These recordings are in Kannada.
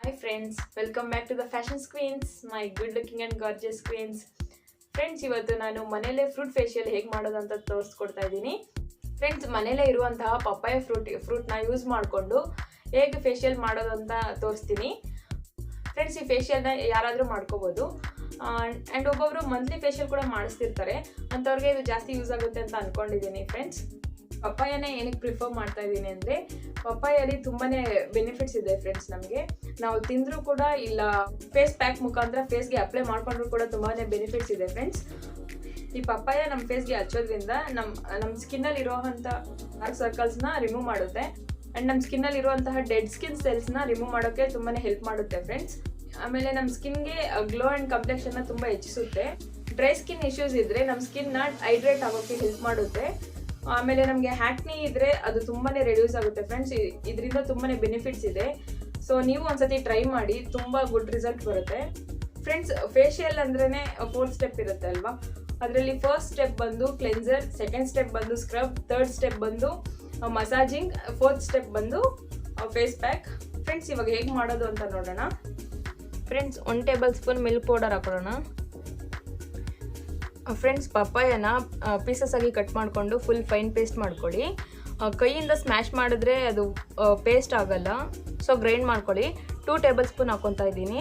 Hi friends, welcome back to the fashion queens, my good looking and gorgeous queens. Friends, ಇವತ್ತು ನಾನು ಮನೇಲೆ ಫ್ರೂಟ್ ಫೇಶಿಯಲ್ ಹೇಗೆ ಮಾಡೋದು ಅಂತ ತೋರಿಸ್ಕೊಡ್ತಾ ಇದ್ದೀನಿ. ಫ್ರೆಂಡ್ಸ್, ಮನೇಲೆ ಇರುವಂತಹ ಪಪ್ಪಾಯ ಫ್ರೂಟ್ನ ಯೂಸ್ ಮಾಡಿಕೊಂಡು ಹೇಗೆ ಫೇಶಿಯಲ್ ಮಾಡೋದು ಅಂತ ತೋರಿಸ್ತೀನಿ. ಫ್ರೆಂಡ್ಸ್, ಈ ಫೇಶಿಯಲ್ನ ಯಾರಾದರೂ ಮಾಡ್ಕೋಬೋದು. ಆ್ಯಂಡ್ ಒಬ್ಬೊಬ್ಬರು ಮಂತ್ಲಿ ಫೇಶಿಯಲ್ ಕೂಡ ಮಾಡಿಸ್ತಿರ್ತಾರೆ, ಅಂಥವ್ರಿಗೆ ಇದು ಜಾಸ್ತಿ ಯೂಸ್ ಆಗುತ್ತೆ ಅಂತ ಅಂದ್ಕೊಂಡಿದ್ದೀನಿ. ಫ್ರೆಂಡ್ಸ್, ಪಪ್ಪಾಯನೇ ಏನಕ್ಕೆ ಪ್ರಿಫರ್ ಮಾಡ್ತಾ ಇದ್ದೀನಿ ಅಂದರೆ, ಪಪ್ಪಾಯಲ್ಲಿ ತುಂಬಾ ಬೆನಿಫಿಟ್ಸ್ ಇದೆ ಫ್ರೆಂಡ್ಸ್. ನಮಗೆ ನಾವು ತಿಂದರೂ ಕೂಡ ಇಲ್ಲ ಫೇಸ್ ಪ್ಯಾಕ್ ಮುಖಾಂತರ ಫೇಸ್ಗೆ ಅಪ್ಲೈ ಮಾಡ್ಕೊಂಡ್ರು ಕೂಡ ತುಂಬಾ ಬೆನಿಫಿಟ್ಸ್ ಇದೆ ಫ್ರೆಂಡ್ಸ್. ಈ ಪಪ್ಪಾಯ ನಮ್ಮ ಫೇಸ್ಗೆ ಹಚ್ಚೋದ್ರಿಂದ ನಮ್ಮ ಸ್ಕಿನ್ನಲ್ಲಿ ಇರೋವಂಥ ಡಾರ್ಕ್ ಸರ್ಕಲ್ಸ್ನ ರಿಮೂವ್ ಮಾಡುತ್ತೆ. ಆ್ಯಂಡ್ ನಮ್ಮ ಸ್ಕಿನ್ನಲ್ಲಿ ಇರುವಂತಹ ಡೆಡ್ ಸ್ಕಿನ್ ಸೆಲ್ಸ್ನ ರಿಮೂವ್ ಮಾಡೋಕ್ಕೆ ತುಂಬಾ ಹೆಲ್ಪ್ ಮಾಡುತ್ತೆ ಫ್ರೆಂಡ್ಸ್. ಆಮೇಲೆ ನಮ್ಮ ಸ್ಕಿನ್ಗೆ ಗ್ಲೋ ಆ್ಯಂಡ್ ಕಂಪ್ಲೆಕ್ಷನ್ನ ತುಂಬ ಹೆಚ್ಚಿಸುತ್ತೆ. ಡ್ರೈ ಸ್ಕಿನ್ ಇಶ್ಯೂಸ್ ಇದ್ದರೆ ನಮ್ಮ ಸ್ಕಿನ್ನ ಹೈಡ್ರೇಟ್ ಆಗೋಕ್ಕೆ ಹೆಲ್ಪ್ ಮಾಡುತ್ತೆ. ಆಮೇಲೆ ನಮಗೆ ಹ್ಯಾಕ್ನಿ ಇದ್ದರೆ ಅದು ತುಂಬಾ ರೆಡ್ಯೂಸ್ ಆಗುತ್ತೆ ಫ್ರೆಂಡ್ಸ್. ಇದರಿಂದ ತುಂಬಾ ಬೆನಿಫಿಟ್ಸ್ ಇದೆ. ಸೊ ನೀವು ಒಂದ್ಸತಿ ಟ್ರೈ ಮಾಡಿ, ತುಂಬ ಗುಡ್ ರಿಸಲ್ಟ್ ಬರುತ್ತೆ ಫ್ರೆಂಡ್ಸ್. ಫೇಶಿಯಲ್ ಅಂದ್ರೇ 4 ಸ್ಟೆಪ್ ಇರುತ್ತೆ ಅಲ್ವಾ. ಅದರಲ್ಲಿ ಫಸ್ಟ್ ಸ್ಟೆಪ್ ಬಂದು ಕ್ಲೆನ್ಸರ್, ಸೆಕೆಂಡ್ ಸ್ಟೆಪ್ ಬಂದು ಸ್ಕ್ರಬ್, ಥರ್ಡ್ ಸ್ಟೆಪ್ ಬಂದು ಮಸಾಜಿಂಗ್, ಫೋರ್ತ್ ಸ್ಟೆಪ್ ಬಂದು ಫೇಸ್ ಪ್ಯಾಕ್. ಫ್ರೆಂಡ್ಸ್, ಇವಾಗ ಹೇಗೆ ಮಾಡೋದು ಅಂತ ನೋಡೋಣ. Friends, 1 table spoon milk powder ಹಾಕೊಳ್ಳೋಣ. ಫ್ರೆಂಡ್ಸ್, ಪಪ್ಪಾಯನ ಪೀಸಸ್ ಆಗಿ ಕಟ್ ಮಾಡಿಕೊಂಡು ಫುಲ್ ಫೈನ್ ಪೇಸ್ಟ್ ಮಾಡ್ಕೊಳ್ಳಿ. ಕೈಯಿಂದ ಸ್ಮ್ಯಾಶ್ ಮಾಡಿದ್ರೆ ಅದು ಪೇಸ್ಟ್ ಆಗಲ್ಲ, ಸೊ ಗ್ರೈಂಡ್ ಮಾಡ್ಕೊಳ್ಳಿ. 2 ಟೇಬಲ್ ಸ್ಪೂನ್ ಹಾಕ್ಕೊತಾ ಇದ್ದೀನಿ.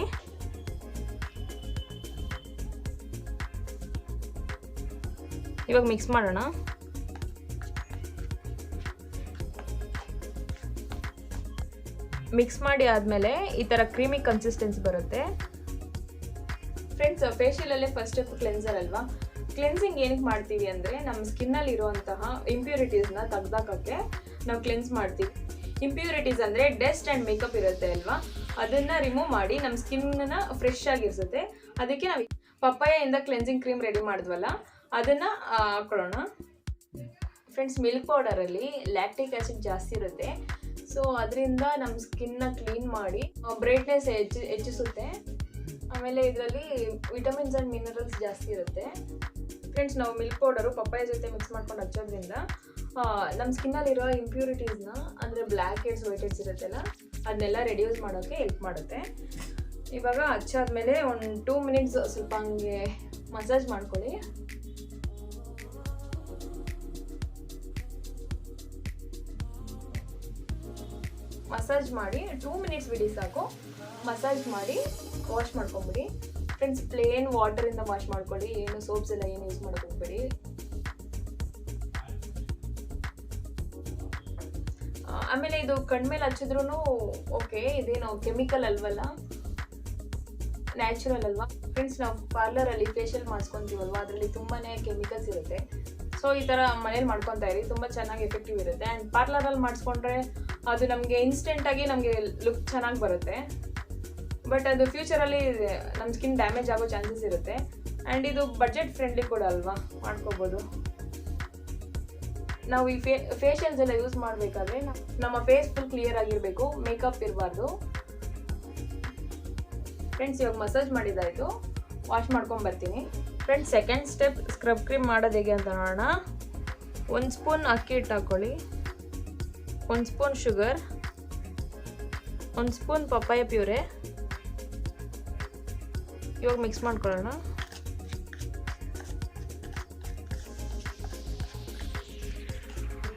ಇವಾಗ ಮಿಕ್ಸ್ ಮಾಡೋಣ. ಮಿಕ್ಸ್ ಮಾಡಿ ಆದಮೇಲೆ ಈ ಥರ ಕ್ರೀಮಿ ಕನ್ಸಿಸ್ಟೆನ್ಸಿ ಬರುತ್ತೆ ಫ್ರೆಂಡ್ಸ್. ಫೇಶಿಯಲಲ್ಲೇ ಫಸ್ಟ್ ಸ್ಟೆಪ್ ಕ್ಲೆನ್ಸರ್ ಅಲ್ವಾ. ಕ್ಲೆನ್ಸಿಂಗ್ ಏನಕ್ಕೆ ಮಾಡ್ತೀವಿ ಅಂದರೆ, ನಮ್ಮ ಸ್ಕಿನ್ನಲ್ಲಿ ಇರುವಂತಹ ಇಂಪ್ಯೂರಿಟೀಸ್ನ ತೆಗ್ದಾಕಕ್ಕೆ ನಾವು ಕ್ಲೆನ್ಸ್ ಮಾಡ್ತೀವಿ. ಇಂಪ್ಯೂರಿಟೀಸ್ ಅಂದರೆ ಡಸ್ಟ್ ಆ್ಯಂಡ್ ಮೇಕಪ್ ಇರುತ್ತೆ ಅಲ್ವಾ, ಅದನ್ನು ರಿಮೂವ್ ಮಾಡಿ ನಮ್ಮ ಸ್ಕಿನ್ನ ಫ್ರೆಶ್ ಆಗಿರಿಸುತ್ತೆ. ಅದಕ್ಕೆ ನಾವು ಪಪ್ಪಾಯಿಂದ ಕ್ಲೆನ್ಸಿಂಗ್ ಕ್ರೀಮ್ ರೆಡಿ ಮಾಡಿದ್ವಲ್ಲ, ಅದನ್ನು ಹಾಕೊಳ್ಳೋಣ. ಫ್ರೆಂಡ್ಸ್, ಮಿಲ್ಕ್ ಪೌಡರಲ್ಲಿ ಲ್ಯಾಕ್ಟಿಕ್ ಆ್ಯಸಿಡ್ ಜಾಸ್ತಿ ಇರುತ್ತೆ, ಸೊ ಅದರಿಂದ ನಮ್ಮ ಸ್ಕಿನ್ನ ಕ್ಲೀನ್ ಮಾಡಿ ಬ್ರೈಟ್ನೆಸ್ ಹೆಚ್ಚಿಸುತ್ತೆ. ಆಮೇಲೆ ಇದರಲ್ಲಿ ವಿಟಮಿನ್ಸ್ ಆ್ಯಂಡ್ ಮಿನರಲ್ಸ್ ಜಾಸ್ತಿ ಇರುತ್ತೆ ಫ್ರೆಂಡ್ಸ್. ನಾವು ಮಿಲ್ಕ್ ಪೌಡರು ಪಪ್ಪಾಯ ಜೊತೆ ಮಿಕ್ಸ್ ಮಾಡ್ಕೊಂಡು ಹಚ್ಚೋದ್ರಿಂದ ನಮ್ಮ ಸ್ಕಿನ್ನಲ್ಲಿರೋ ಇಂಪ್ಯೂರಿಟೀಸ್ನ, ಅಂದರೆ ಬ್ಲ್ಯಾಕ್ ಹೆಡ್ಸ್, ವೈಟ್ ಹೆಡ್ಸ್ ಇರುತ್ತಲ್ಲ, ಅದನ್ನೆಲ್ಲ ರೆಡ್ಯೂಸ್ ಮಾಡೋಕ್ಕೆ ಹೆಲ್ಪ್ ಮಾಡುತ್ತೆ. ಇವಾಗ ಹಚ್ಚಾದ್ಮೇಲೆ ಒಂದು 2 ಮಿನಿಟ್ಸ್ ಸ್ವಲ್ಪ ಹಂಗೆ ಮಸಾಜ್ ಮಾಡ್ಕೊಳ್ಳಿ. ಮಸಾಜ್ ಮಾಡಿ 2 ಮಿನಿಟ್ಸ್ ಬಿಡಿ ಸಾಕು. ಮಸಾಜ್ ಮಾಡಿ ವಾಶ್ ಮಾಡ್ಕೊಂಬಿಡಿ ಫ್ರೆಂಡ್ಸ್. ಪ್ಲೇನ್ ವಾಟರಿಂದ ವಾಶ್ ಮಾಡ್ಕೊಳ್ಳಿ, ಏನು ಸೋಪ್ಸ್ ಎಲ್ಲ ಏನು ಯೂಸ್ ಮಾಡೋಕೆ ಹೋಗ್ಬೇಡಿ. ಆಮೇಲೆ ಇದು ಕಣ್ಮೇಲೆ ಹಚ್ಚಿದ್ರೂ ಓಕೆ, ಇದೇನು ಕೆಮಿಕಲ್ ಅಲ್ವಲ್ಲ, ನ್ಯಾಚುರಲ್ ಅಲ್ವಾ ಫ್ರೆಂಡ್ಸ್. ನಾವು ಪಾರ್ಲರಲ್ಲಿ ಫೇಶಿಯಲ್ ಮಾಡಿಸ್ಕೊತೀವಲ್ವ, ಅದರಲ್ಲಿ ತುಂಬಾ ಕೆಮಿಕಲ್ಸ್ ಇರುತ್ತೆ. ಸೊ ಈ ಥರ ಮನೇಲಿ ಮಾಡ್ಕೊತಾ ಇರಿ, ತುಂಬ ಚೆನ್ನಾಗಿ ಎಫೆಕ್ಟಿವ್ ಇರುತ್ತೆ. ಆ್ಯಂಡ್ ಪಾರ್ಲರಲ್ಲಿ ಮಾಡಿಸ್ಕೊಂಡ್ರೆ ಅದು ನಮಗೆ ಇನ್ಸ್ಟೆಂಟಾಗಿ ನಮಗೆ ಲುಕ್ ಚೆನ್ನಾಗಿ ಬರುತ್ತೆ. ಬಟ್ ಅದು ಫ್ಯೂಚರಲ್ಲಿ ನಮ್ಮ ಸ್ಕಿನ್ ಡ್ಯಾಮೇಜ್ ಆಗೋ ಚಾನ್ಸಸ್ ಇರುತ್ತೆ. ಆ್ಯಂಡ್ ಇದು ಬಜೆಟ್ ಫ್ರೆಂಡ್ಲಿ ಕೂಡ ಅಲ್ವಾ, ಮಾಡ್ಕೋಬೋದು. ನಾವು ಈ ಫೇಶಿಯಲ್ಸ್ ಎಲ್ಲ ಯೂಸ್ ಮಾಡಬೇಕಾದ್ರೆ ನಮ್ಮ ಫೇಸ್ ಫುಲ್ ಕ್ಲಿಯರ್ ಆಗಿರಬೇಕು, ಮೇಕಪ್ ಇರಬಾರ್ದು ಫ್ರೆಂಡ್ಸ್. ಇವಾಗ ಮಸಾಜ್ ಮಾಡಿದ್ದಾಯಿತು, ವಾಶ್ ಮಾಡ್ಕೊಂಬರ್ತೀನಿ friends. Second step scrub cream ಮಾಡೋದು ಹೇಗೆ ಅಂತ ನೋಡೋಣ. 1 ಸ್ಪೂನ್ ಅಕ್ಕಿ ಹಿಟ್ಟು ಹಾಕ್ಕೊಳ್ಳಿ, 1 ಸ್ಪೂನ್ ಶುಗರ್, 1 ಸ್ಪೂನ್ ಪಪ್ಪಾಯ ಪ್ಯೂರೆ. ಇವಾಗ ಮಿಕ್ಸ್ ಮಾಡ್ಕೊಳ್ಳೋಣ.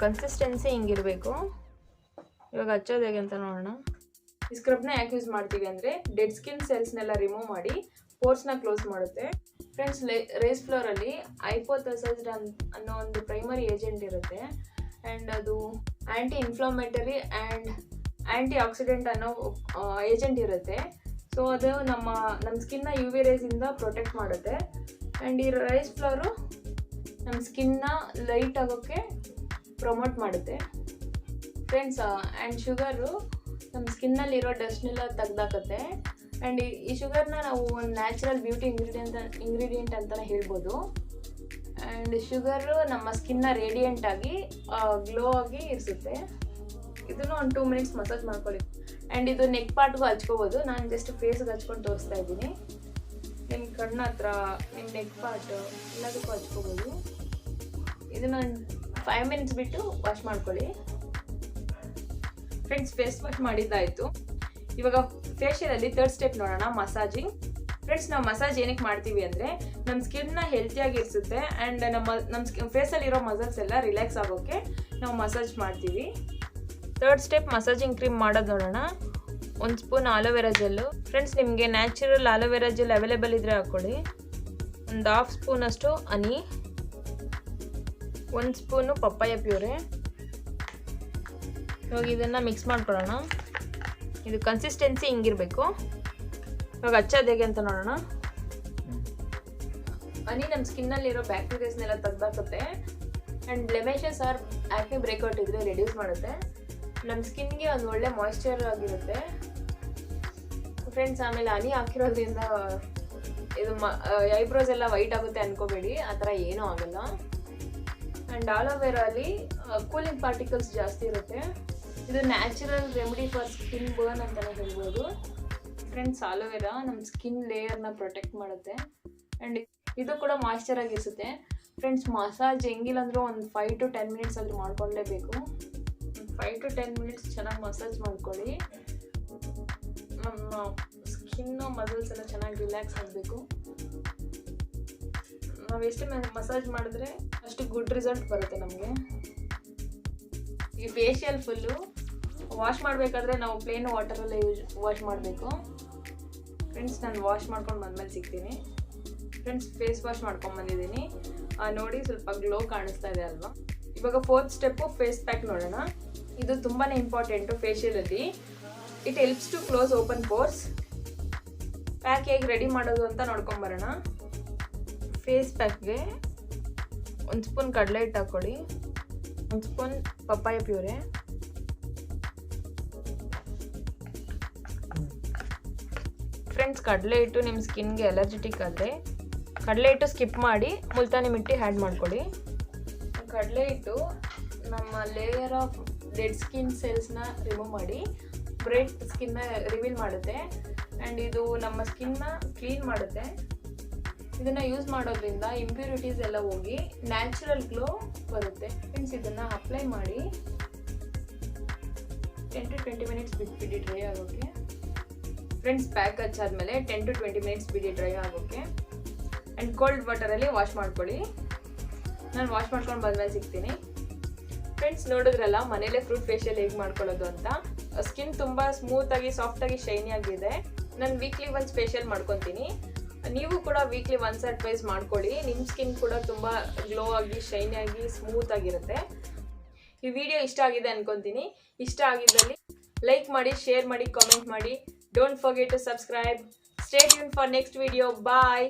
ಕನ್ಸಿಸ್ಟೆನ್ಸಿ ಹಿಂಗಿರಬೇಕು. ಇವಾಗ ಹಚ್ಚೋದು ಹೇಗೆ ಅಂತ ನೋಡೋಣ. ಈ ಸ್ಕ್ರಬ್ನ ಯಾಕೆ ಯೂಸ್ ಮಾಡ್ತೀವಿ ಅಂದರೆ, ಡೆಡ್ ಸ್ಕಿನ್ ಸೆಲ್ಸ್ನೆಲ್ಲ ರಿಮೂವ್ ಮಾಡಿ ಪೋರ್ಸ್ನ ಕ್ಲೋಸ್ ಮಾಡುತ್ತೆ ಫ್ರೆಂಡ್ಸ್. ರೇಸ್ ಫ್ಲೋರಲ್ಲಿ ಐಪೋಥೆಸೈಡ್ ಅನ್ನೋ ಒಂದು ಪ್ರೈಮರಿ ಏಜೆಂಟ್ ಇರುತ್ತೆ. ಆ್ಯಂಡ್ ಅದು ಆ್ಯಂಟಿ ಇನ್ಫ್ಲಮೇಟರಿ ಆ್ಯಂಡ್ ಆ್ಯಂಟಿ ಆಕ್ಸಿಡೆಂಟ್ ಅನ್ನೋ ಏಜೆಂಟ್ ಇರುತ್ತೆ. ಸೊ ಅದು ನಮ್ಮ ಸ್ಕಿನ್ನ UV ರೇಸಿಂದ ಪ್ರೊಟೆಕ್ಟ್ ಮಾಡುತ್ತೆ. ಆ್ಯಂಡ್ ಈ ರೈಸ್ ಫ್ಲವರು ನಮ್ಮ ಸ್ಕಿನ್ನ ಲೈಟ್ ಆಗೋಕ್ಕೆ ಪ್ರಮೋಟ್ ಮಾಡುತ್ತೆ ಫ್ರೆಂಡ್ಸ್. ಆ್ಯಂಡ್ ಶುಗರು ನಮ್ಮ ಸ್ಕಿನ್ನಲ್ಲಿರೋ ಡಸ್ಟ್ನೆಲ್ಲ ತೆಗ್ದಾಕತ್ತೆ. ಆ್ಯಂಡ್ ಈ ಶುಗರ್ನ ನಾವು ಒಂದು ನ್ಯಾಚುರಲ್ ಬ್ಯೂಟಿ ಇಂಗ್ರೀಡಿಯೆಂಟ್ ಅಂತಲೇ ಹೇಳ್ಬೋದು. ಆ್ಯಂಡ್ ಶುಗರು ನಮ್ಮ ಸ್ಕಿನ್ನ ರೇಡಿಯೆಂಟ್ ಆಗಿ ಗ್ಲೋ ಆಗಿ ಇರಿಸುತ್ತೆ. ಇದನ್ನು ಒಂದು 2 ಮಿನಿಟ್ಸ್ ಮಸಾಜ್ ಮಾಡ್ಕೊಳ್ಳಿ. ಆ್ಯಂಡ್ ಇದು ನೆಕ್ ಪಾರ್ಟ್ಗೂ ಹಚ್ಕೋಬೋದು. ನಾನು ಜಸ್ಟ್ ಫೇಸ್ಗೆ ಹಚ್ಕೊಂಡು ತೋರಿಸ್ತಾ ಇದ್ದೀನಿ. ನಿಮ್ಮ ಕಣ್ಣು ಹತ್ರ, ನಿಮ್ಮ ನೆಕ್ ಪಾರ್ಟ್ ಎಲ್ಲದಕ್ಕೂ ಹಚ್ಕೋಬೋದು. ಇದನ್ನು 5 ಮಿನಿಟ್ಸ್ ಬಿಟ್ಟು ವಾಶ್ ಮಾಡ್ಕೊಳ್ಳಿ ಫ್ರೆಂಡ್ಸ್. ಫೇಸ್ ವಾಶ್ ಮಾಡಿದ್ದಾಯಿತು. ಇವಾಗ ಫೇಶಿಯಲಲ್ಲಿ ಥರ್ಡ್ ಸ್ಟೆಪ್ ನೋಡೋಣ, ಮಸಾಜಿಂಗ್. ಫ್ರೆಂಡ್ಸ್, ನಾವು ಮಸಾಜ್ ಏನಕ್ಕೆ ಮಾಡ್ತೀವಿ ಅಂದರೆ ನಮ್ಮ ಸ್ಕಿನ್ನ ಹೆಲ್ತಿಯಾಗಿರಿಸುತ್ತೆ ಆ್ಯಂಡ್ ನಮ್ಮ ಫೇಸಲ್ಲಿರೋ ಮಸಲ್ಸ್ ಎಲ್ಲ ರಿಲ್ಯಾಕ್ಸ್ ಆಗೋಕ್ಕೆ ನಾವು ಮಸಾಜ್ ಮಾಡ್ತೀವಿ. ಥರ್ಡ್ ಸ್ಟೆಪ್ ಮಸಾಜಿಂಗ್ ಕ್ರೀಮ್ ಮಾಡೋದು ನೋಡೋಣ. 1 ಸ್ಪೂನ್ ಆಲೋವೆರಾ ಜೆಲ್ಲು. ಫ್ರೆಂಡ್ಸ್, ನಿಮಗೆ ನ್ಯಾಚುರಲ್ ಆಲೋವೆರಾ ಜೆಲ್ ಅವೈಲೇಬಲ್ ಇದ್ದರೆ ಹಾಕ್ಕೊಳ್ಳಿ. ಒಂದು 1/2 ಸ್ಪೂನಷ್ಟು ಹನಿ, 1 ಸ್ಪೂನು ಪಪ್ಪಾಯ ಪ್ಯೂರೆ. ಇವಾಗ ಇದನ್ನು ಮಿಕ್ಸ್ ಮಾಡ್ಕೊಳ್ಳೋಣ. ಇದು ಕನ್ಸಿಸ್ಟೆನ್ಸಿ ಹಿಂಗಿರಬೇಕು. ಇವಾಗ ಹಚ್ಚೋದು ಹೇಗೆ ಅಂತ ನೋಡೋಣ. ಹನಿ ನಮ್ಮ ಸ್ಕಿನ್ನಲ್ಲಿರೋ ಬ್ಯಾಕ್ಟೀರಿಯಾಸ್ನೆಲ್ಲ ತೆಗ್ದಾಕುತ್ತೆ and blemishes or acne breakout ಇದ್ರೆ ರೆಡ್ಯೂಸ್ ಮಾಡುತ್ತೆ. ನಮ್ಮ ಸ್ಕಿನ್ಗೆ ಒಂದು ಒಳ್ಳೆ ಮಾಯ್ಶ್ಚರ್ ಆಗಿರುತ್ತೆ. ಫ್ರೆಂಡ್ಸ್, ಆಮೇಲೆ ಹನಿ ಹಾಕಿರೋದ್ರಿಂದ ಇದು ಐಬ್ರೋಸ್ ಎಲ್ಲ ವೈಟ್ ಆಗುತ್ತೆ ಅನ್ಕೋಬೇಡಿ, ಆ ಥರ ಏನೂ ಆಗಲ್ಲ. ಆ್ಯಂಡ್ ಆಲೋವೆರಲ್ಲಿ ಕೂಲಿಂಗ್ ಪಾರ್ಟಿಕಲ್ಸ್ ಜಾಸ್ತಿ ಇರುತ್ತೆ. ಇದು natural remedy for skin burn ಅಂತಲೇ ಹೇಳ್ಬೋದು. ಫ್ರೆಂಡ್ಸ್, ಆಲೋವೆರಾ ನಮ್ಮ ಸ್ಕಿನ್ ಲೇಯರ್ನ ಪ್ರೊಟೆಕ್ಟ್ ಮಾಡುತ್ತೆ ಆ್ಯಂಡ್ ಇದು ಕೂಡ ಮಾಯ್ಶ್ಚರ್ ಆಗಿರಿಸುತ್ತೆ. ಫ್ರೆಂಡ್ಸ್, ಮಸಾಜ್ ಹೆಂಗಿಲ್ಲ ಅಂದರೂ ಒಂದು 5 to 10 ಮಿನಿಟ್ಸ್ ಆದರೂ ಮಾಡ್ಕೊಳ್ಳೇಬೇಕು. 5 to 10 ಮಿನಿಟ್ಸ್ ಚೆನ್ನಾಗಿ ಮಸಾಜ್ ಮಾಡ್ಕೊಳ್ಳಿ. ನಮ್ಮ ಸ್ಕಿನ್ನು ಮಸಲ್ಸ್ ಎಲ್ಲ ಚೆನ್ನಾಗಿ ರಿಲ್ಯಾಕ್ಸ್ ಆಗಬೇಕು. ನಾವು ಎಷ್ಟು ಮಸಾಜ್ ಮಾಡಿದ್ರೆ ಅಷ್ಟು ಗುಡ್ ರಿಸಲ್ಟ್ ಬರುತ್ತೆ ನಮಗೆ. ಈ ಫೇಶಿಯಲ್ ಫುಲ್ಲು ವಾಶ್ ಮಾಡಬೇಕಾದ್ರೆ ನಾವು ಪ್ಲೇನ್ ವಾಟರಲ್ಲೇ ವಾಶ್ ಮಾಡಬೇಕು. ಫ್ರೆಂಡ್ಸ್, ನಾನು ವಾಶ್ ಮಾಡ್ಕೊಂಡು ಬಂದಮೇಲೆ ಸಿಗ್ತೀನಿ. ಫ್ರೆಂಡ್ಸ್, ಫೇಸ್ ವಾಶ್ ಮಾಡ್ಕೊಂಬಂದಿದ್ದೀನಿ. ನೋಡಿ, ಸ್ವಲ್ಪ ಗ್ಲೋ ಕಾಣಿಸ್ತಾ ಇದೆ ಅಲ್ವಾ. ಇವಾಗ 4th ಸ್ಟೆಪ್ಪು ಫೇಸ್ ಪ್ಯಾಕ್ ನೋಡೋಣ. ಇದು ತುಂಬಾ ಇಂಪಾರ್ಟೆಂಟು ಫೇಶಿಯಲಲ್ಲಿ. It helps to close open pores. Pack ಹೇಗೆ ರೆಡಿ ಮಾಡೋದು ಅಂತ ನೋಡ್ಕೊಂಬರೋಣ. ಫೇಸ್ ಪ್ಯಾಕ್ಗೆ 1 ಸ್ಪೂನ್ ಕಡಲೆ ಹಿಟ್ಟು ಹಾಕ್ಕೊಳ್ಳಿ, 1 ಸ್ಪೂನ್ ಪಪ್ಪಾಯ ಪ್ಯೂರೆ, ಫ್ರೆಂಡ್ಸ್, ಕಡಲೆ ಹಿಟ್ಟು ನಿಮ್ಮ ಸ್ಕಿನ್ಗೆ ಅಲರ್ಜಿಟಿಕ್ ಆದರೆ ಕಡಲೆ ಹಿಟ್ಟು ಸ್ಕಿಪ್ ಮಾಡಿ ಮುಲ್ತಾನಿ ಮಿಟ್ಟಿ ಆ್ಯಡ್ ಮಾಡ್ಕೊಳ್ಳಿ. ಕಡಲೆ ಹಿಟ್ಟು ನಮ್ಮ ಲೇಯರ್ ಆಫ್ ಡೆಡ್ ಸ್ಕಿನ್ ಸೆಲ್ಸ್ನ ರಿಮೂವ್ ಮಾಡಿ ಬ್ರೈಟ್ ಸ್ಕಿನ್ನ ರಿವೀಲ್ ಮಾಡುತ್ತೆ ಆ್ಯಂಡ್ ಇದು ನಮ್ಮ ಸ್ಕಿನ್ನ ಕ್ಲೀನ್ ಮಾಡುತ್ತೆ. ಇದನ್ನು ಯೂಸ್ ಮಾಡೋದ್ರಿಂದ ಇಂಪ್ಯೂರಿಟೀಸ್ ಎಲ್ಲ ಹೋಗಿ ನ್ಯಾಚುರಲ್ ಗ್ಲೋ ಬರುತ್ತೆ. ಫ್ರೆಂಡ್ಸ್, ಇದನ್ನು ಅಪ್ಲೈ ಮಾಡಿ 10 to 20 ಮಿನಿಟ್ಸ್ ಬಿಟ್ಬಿಡಿ ಡ್ರೈ ಆಗೋಕ್ಕೆ. ಫ್ರೆಂಡ್ಸ್, ಪ್ಯಾಕ್ ಹಚ್ಚಾದ್ಮೇಲೆ 10 to 20 ಮಿನಿಟ್ಸ್ ಬಿಡಿ ಡ್ರೈ ಆಗೋಕ್ಕೆ ಆ್ಯಂಡ್ ಕೋಲ್ಡ್ ವಾಟರಲ್ಲಿ ವಾಶ್ ಮಾಡ್ಕೊಳ್ಳಿ. ನಾನು ವಾಶ್ ಮಾಡ್ಕೊಂಡು ಬಂದಮೇಲೆ ಸಿಗ್ತೀನಿ. ಫ್ರೆಂಡ್ಸ್, ನೋಡಿದ್ರಲ್ಲ ಮನೇಲೇ ಫ್ರೂಟ್ ಫೇಶಿಯಲ್ ಹೇಗೆ ಮಾಡ್ಕೊಳ್ಳೋದು ಅಂತ. ಸ್ಕಿನ್ ತುಂಬ ಸ್ಮೂತಾಗಿ ಸಾಫ್ಟಾಗಿ ಶೈನಿ ಆಗಿದೆ. ನಾನು ವೀಕ್ಲಿ ಒನ್ಸ್ ಫೇಶಿಯಲ್ ಮಾಡ್ಕೊತೀನಿ. ನೀವು ಕೂಡ ವೀಕ್ಲಿ ಒನ್ಸ್ or twice ಮಾಡ್ಕೊಳ್ಳಿ. ನಿಮ್ಮ ಸ್ಕಿನ್ ಕೂಡ ತುಂಬ ಗ್ಲೋ ಆಗಿ ಶೈನಿಯಾಗಿ ಸ್ಮೂತ್ ಆಗಿರುತ್ತೆ. ಈ ವಿಡಿಯೋ ಇಷ್ಟ ಆಗಿದೆ ಅನ್ಕೊತೀನಿ. ಇಷ್ಟ ಆಗಿದ್ದಲ್ಲಿ ಲೈಕ್ ಮಾಡಿ, ಶೇರ್ ಮಾಡಿ, ಕಾಮೆಂಟ್ ಮಾಡಿ. Don't forget to subscribe. Stay tune for next video. Bye.